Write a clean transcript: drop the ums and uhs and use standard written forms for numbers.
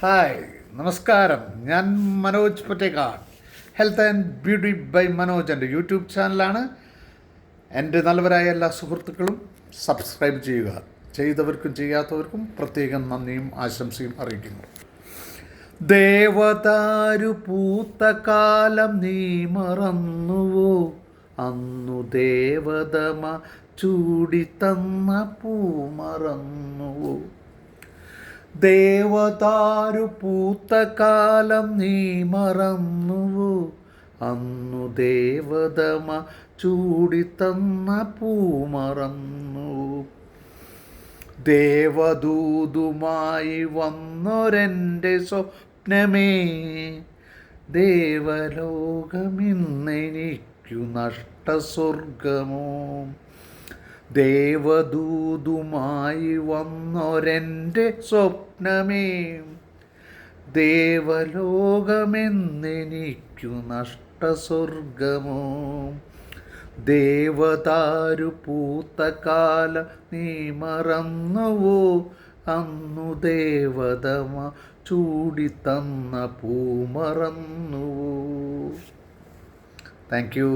Hi, നമസ്കാരം. ഞാൻ Manoj Pottekkad. Health and beauty by Manoj എൻ്റെ യൂട്യൂബ് ചാനലാണ്. എൻ്റെ നല്ലവരായ എല്ലാ സുഹൃത്തുക്കളും സബ്സ്ക്രൈബ് ചെയ്യുക. ചെയ്തവർക്കും ചെയ്യാത്തവർക്കും പ്രത്യേകം നന്ദിയും ആശംസയും അറിയിക്കുന്നു. ദേവദാരു പൂത്ത കാലം നീ മറന്നുവോ? അന്നു ദേവതമ ചൂടിത്തന്ന പൂ മറന്നുവോ? ദേവദാരു പൂത്ത കാലം നീ മറന്നുവോ? അന്നു ദേവതമ ചൂടിത്തന്ന പൂ മറന്നുവോ? ദേവദൂതുമായി വന്നൊരെൻ്റെ സ്വപ്നമേ, ദേവലോകമിന്നെനിക്കു നഷ്ടസ്വർഗമോ? ദേവദൂതുമായി വന്നൊരെൻ്റെ സ്വപ്നമേ, ദേവലോകമെന്നെനിക്കു നഷ്ടസ്വർഗമോ? ദേവദാരു പൂത്ത കാലം നീ മറന്നുവോ? അന്നു ദേവതമ ചൂടിത്തന്ന പൂ മറന്നുവോ? Thank you.